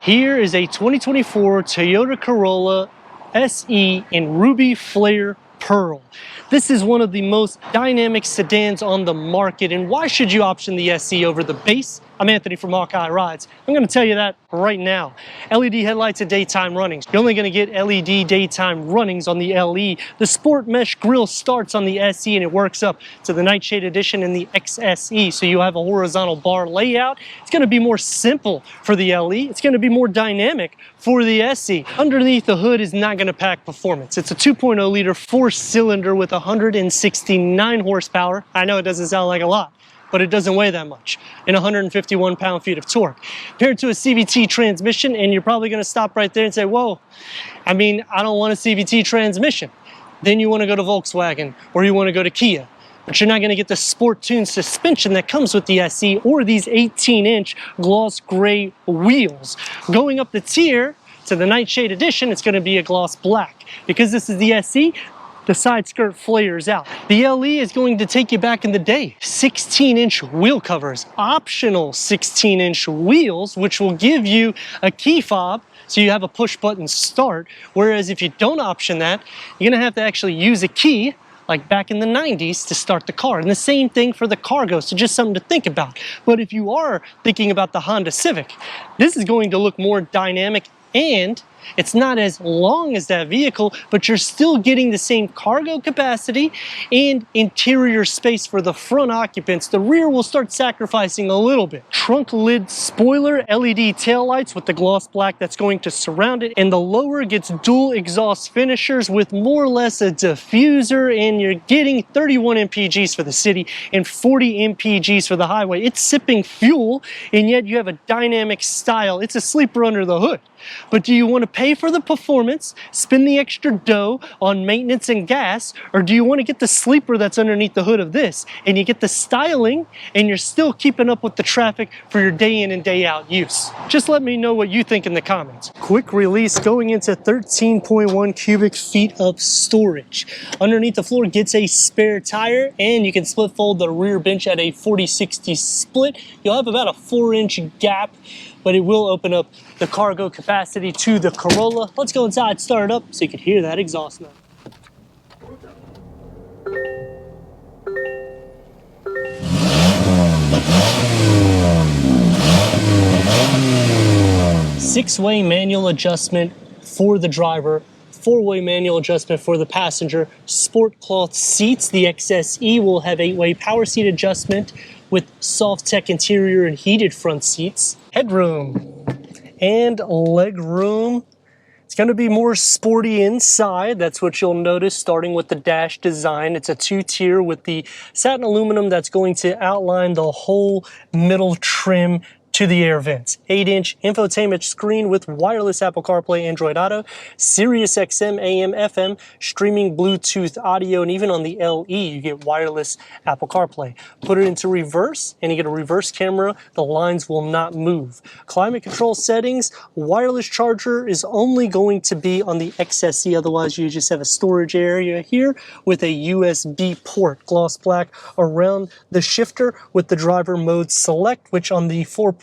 Here is a 2024 Toyota Corolla SE in Ruby Flare Pearl. This is one of the most dynamic sedans on the market, and why should you option the SE over the base? I'm Anthony from Hawkeye Rides. I'm going to tell you that right now. LED headlights and daytime runnings. You're only going to get LED daytime runnings on the LE. The Sport Mesh grille starts on the SE and it works up to the Nightshade Edition and the XSE. So you have a horizontal bar layout. It's going to be more simple for the LE. It's going to be more dynamic for the SE. Underneath the hood is not going to pack performance. It's a 2.0 liter four-cylinder with 169 horsepower. I know it doesn't sound like a lot, but it doesn't weigh that much, and 151 pound-feet of torque. Compared to a CVT transmission, and you're probably going to stop right there and say, whoa, I don't want a CVT transmission. Then you want to go to Volkswagen, or you want to go to Kia. But you're not going to get the sport-tuned suspension that comes with the SE, or these 18-inch gloss gray wheels. Going up the tier to the Nightshade Edition, it's going to be a gloss black. Because this is the SE, the side skirt flares out. The LE is going to take you back in the day. 16-inch wheel covers, optional 16-inch wheels, which will give you a key fob, so you have a push-button start. Whereas if you don't option that, you're gonna have to actually use a key, like back in the 90s, to start the car. And the same thing for the cargo, so just something to think about. But if you are thinking about the Honda Civic, this is going to look more dynamic, and it's not as long as that vehicle, but you're still getting the same cargo capacity and interior space for the front occupants. The rear will start sacrificing a little bit. Trunk lid spoiler, LED taillights with the gloss black that's going to surround it, and the lower gets dual exhaust finishers with more or less a diffuser, and you're getting 31 mpgs for the city and 40 mpgs for the highway. It's sipping fuel, and yet you have a dynamic style. It's a sleeper under the hood. But do you want to pay for the performance, spend the extra dough on maintenance and gas, or do you want to get the sleeper that's underneath the hood of this, and you get the styling and you're still keeping up with the traffic for your day in and day out use? Just let me know what you think in the comments. Quick release going into 13.1 cubic feet of storage. Underneath the floor gets a spare tire, and you can split fold the rear bench at a 40-60 split. You'll have about a 4-inch gap, but it will open up the cargo capacity to the Corolla. Let's go inside, start it up so you can hear that exhaust note. Six-way manual adjustment for the driver, four-way manual adjustment for the passenger. Sport cloth seats. The XSE will have 8-way power seat adjustment with soft tech interior and heated front seats. Headroom and leg room. It's going to be more sporty inside. That's what you'll notice, starting with the dash design. It's a two-tier with the satin aluminum that's going to outline the whole middle trim to the air vents. 8-inch infotainment screen with wireless Apple CarPlay, Android Auto, Sirius XM, AM, FM, streaming Bluetooth audio, and even on the LE you get wireless Apple CarPlay. Put it into reverse and you get a reverse camera. The lines will not move. Climate control settings, wireless charger is only going to be on the XSE, otherwise you just have a storage area here with a USB port. Gloss black around the shifter with the driver mode select, which on the 4.2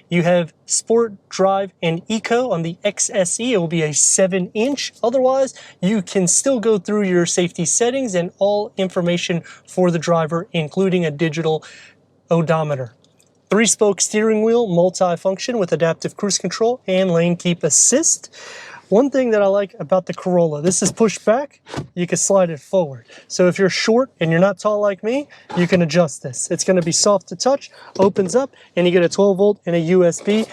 you have Sport, Drive, and Eco. On the XSE it will be a 7-inch. Otherwise you can still go through your safety settings and all information for the driver, including a digital odometer. 3-spoke steering wheel, multi-function with adaptive cruise control and lane keep assist. One thing that I like about the Corolla, this is pushed back, you can slide it forward. So if you're short and you're not tall like me, you can adjust this. It's going to be soft to touch, opens up, and you get a 12-volt and a USB.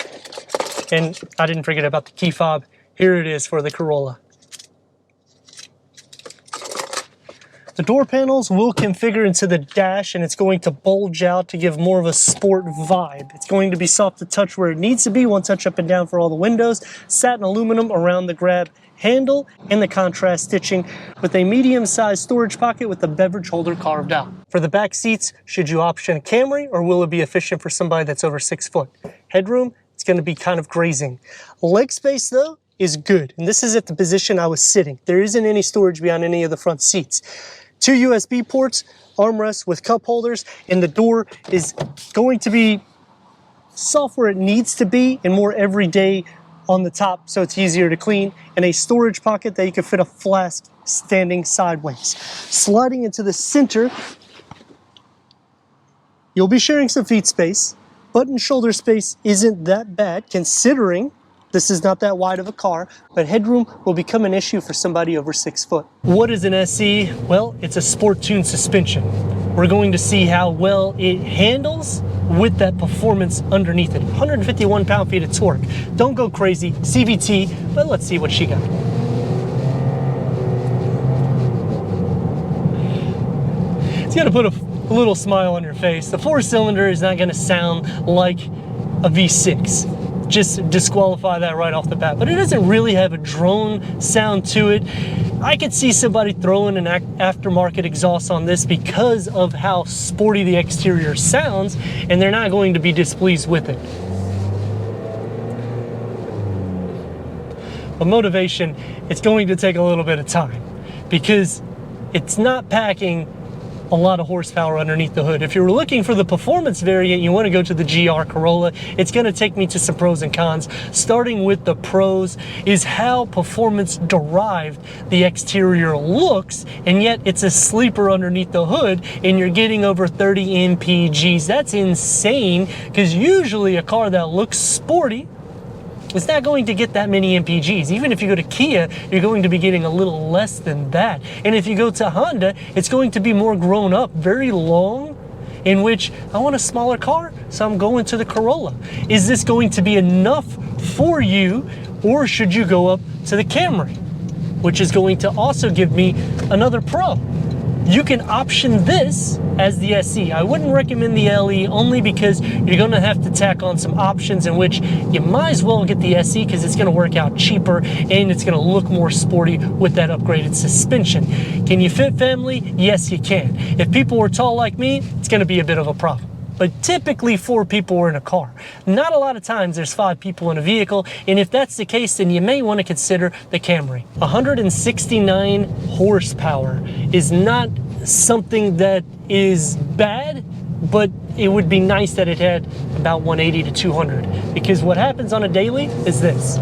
And I didn't forget about the key fob. Here it is for the Corolla. The door panels will configure into the dash, and it's going to bulge out to give more of a sport vibe. It's going to be soft to touch where it needs to be, one touch up and down for all the windows, satin aluminum around the grab handle, and the contrast stitching with a medium-sized storage pocket with the beverage holder carved out. For the back seats, should you option a Camry, or will it be efficient for somebody that's over 6 foot? Headroom, it's going to be kind of grazing. Leg space though is good, and this is at the position I was sitting. There isn't any storage behind any of the front seats. 2 USB ports, armrests with cup holders, and the door is going to be soft where it needs to be and more everyday on the top so it's easier to clean, and a storage pocket that you can fit a flask standing sideways. Sliding into the center, you'll be sharing some feet space. Butt and shoulder space isn't that bad considering this is not that wide of a car, but headroom will become an issue for somebody over 6 foot. What is an SE? Well, it's a sport tuned suspension. We're going to see how well it handles with that performance underneath it. 151 pound-feet of torque. Don't go crazy, CVT, but let's see what she got. It's gonna put a little smile on your face. The 4-cylinder is not gonna sound like a V6. Just disqualify that right off the bat. But it doesn't really have a drone sound to it. I could see somebody throwing an aftermarket exhaust on this because of how sporty the exterior sounds, and they're not going to be displeased with it. But motivation, it's going to take a little bit of time because it's not packing a lot of horsepower underneath the hood. If you're looking for the performance variant, you want to go to the GR Corolla. It's going to take me to some pros and cons. Starting with the pros is how performance derived the exterior looks, and yet it's a sleeper underneath the hood and you're getting over 30 mpgs. That's insane because usually a car that looks sporty, it's not going to get that many mpgs. Even if you go to Kia, you're going to be getting a little less than that. And if you go to Honda, it's going to be more grown up, very long, in which I want a smaller car, so I'm going to the Corolla. Is this going to be enough for you, or should you go up to the Camry, which is going to also give me another pro? You can option this as the SE. I wouldn't recommend the LE only because you're going to have to tack on some options in which you might as well get the SE because it's going to work out cheaper and it's going to look more sporty with that upgraded suspension. Can you fit family? Yes, you can. If people were tall like me, it's going to be a bit of a problem. But typically 4 people are in a car. Not a lot of times there's 5 people in a vehicle, and if that's the case, then you may want to consider the Camry. 169 horsepower is not something that is bad, but it would be nice that it had about 180 to 200, because what happens on a daily is this.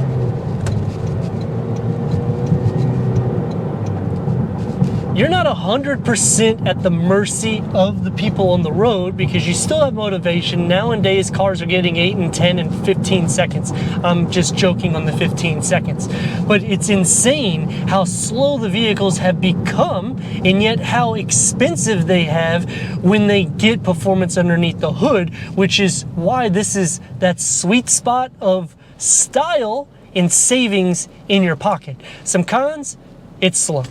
You're not 100% at the mercy of the people on the road because you still have motivation. Nowadays, cars are getting 8 and 10 and 15 seconds. I'm just joking on the 15 seconds. But it's insane how slow the vehicles have become and yet how expensive they have when they get performance underneath the hood, which is why this is that sweet spot of style and savings in your pocket. Some cons, it's slow.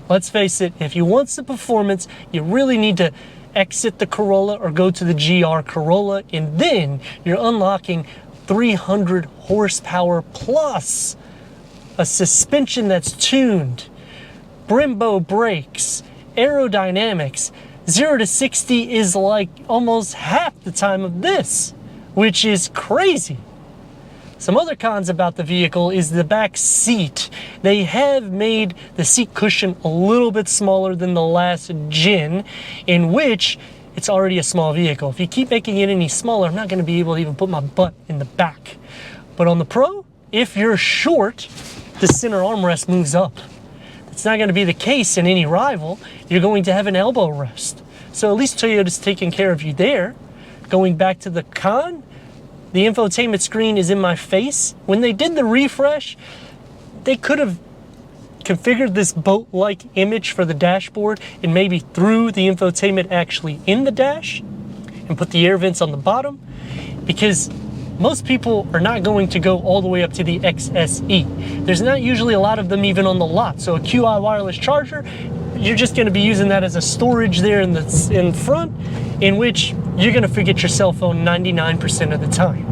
Let's face it, if you want some performance, you really need to exit the Corolla or go to the GR Corolla, and then you're unlocking 300 horsepower plus a suspension that's tuned, Brembo brakes, aerodynamics. 0 to 60 is like almost half the time of this, which is crazy. Some other cons about the vehicle is the back seat. They have made the seat cushion a little bit smaller than the last gen, in which it's already a small vehicle. If you keep making it any smaller, I'm not going to be able to even put my butt in the back. But on the Pro, if you're short, the center armrest moves up. It's not going to be the case in any rival. You're going to have an elbow rest. So at least Toyota's taking care of you there. Going back to the con, the infotainment screen is in my face. When they did the refresh, they could have configured this boat-like image for the dashboard and maybe threw the infotainment actually in the dash and put the air vents on the bottom, because most people are not going to go all the way up to the XSE. There's not usually a lot of them even on the lot. So a QI wireless charger, you're just going to be using that as a storage there in front, in which you're going to forget your cell phone 99% of the time.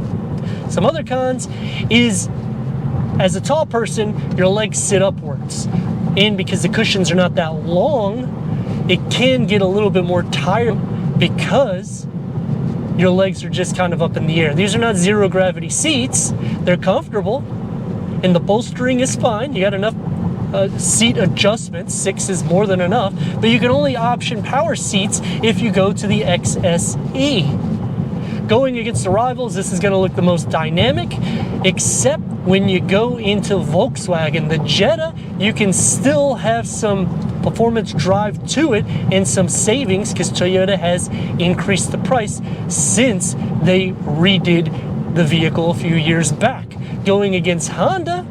Some other cons is, as a tall person, your legs sit upwards. And because the cushions are not that long, it can get a little bit more tired because your legs are just kind of up in the air. These are not zero gravity seats. They're comfortable and the bolstering is fine. You got enough seat adjustments. 6 is more than enough, but you can only option power seats if you go to the XSE. Going against the rivals, this is going to look the most dynamic, except when you go into Volkswagen. The Jetta, you can still have some performance drive to it and some savings because Toyota has increased the price since they redid the vehicle a few years back. Going against Honda,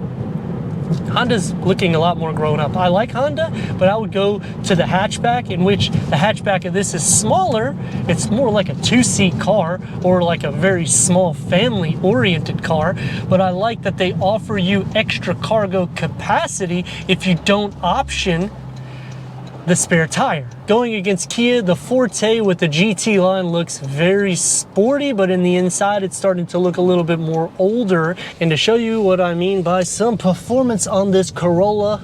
Honda's looking a lot more grown up. I like Honda, but I would go to the hatchback, in which the hatchback of this is smaller. It's more like a two-seat car or like a very small family-oriented car, but I like that they offer you extra cargo capacity if you don't option the spare tire. Going against Kia, the Forte with the GT line looks very sporty, but in the inside it's starting to look a little bit more older. And to show you what I mean by some performance on this Corolla,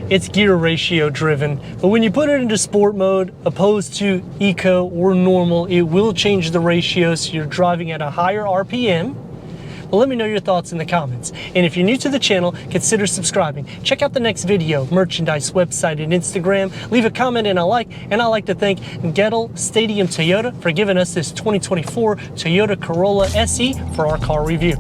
it's gear ratio driven, but when you put it into sport mode opposed to eco or normal, it will change the ratio, so you're driving at a higher RPM. But let me know your thoughts in the comments. And if you're new to the channel, consider subscribing. Check out the next video, merchandise, website, and Instagram. Leave a comment and a like. And I'd like to thank Gettle Stadium Toyota for giving us this 2024 Toyota Corolla SE for our car review.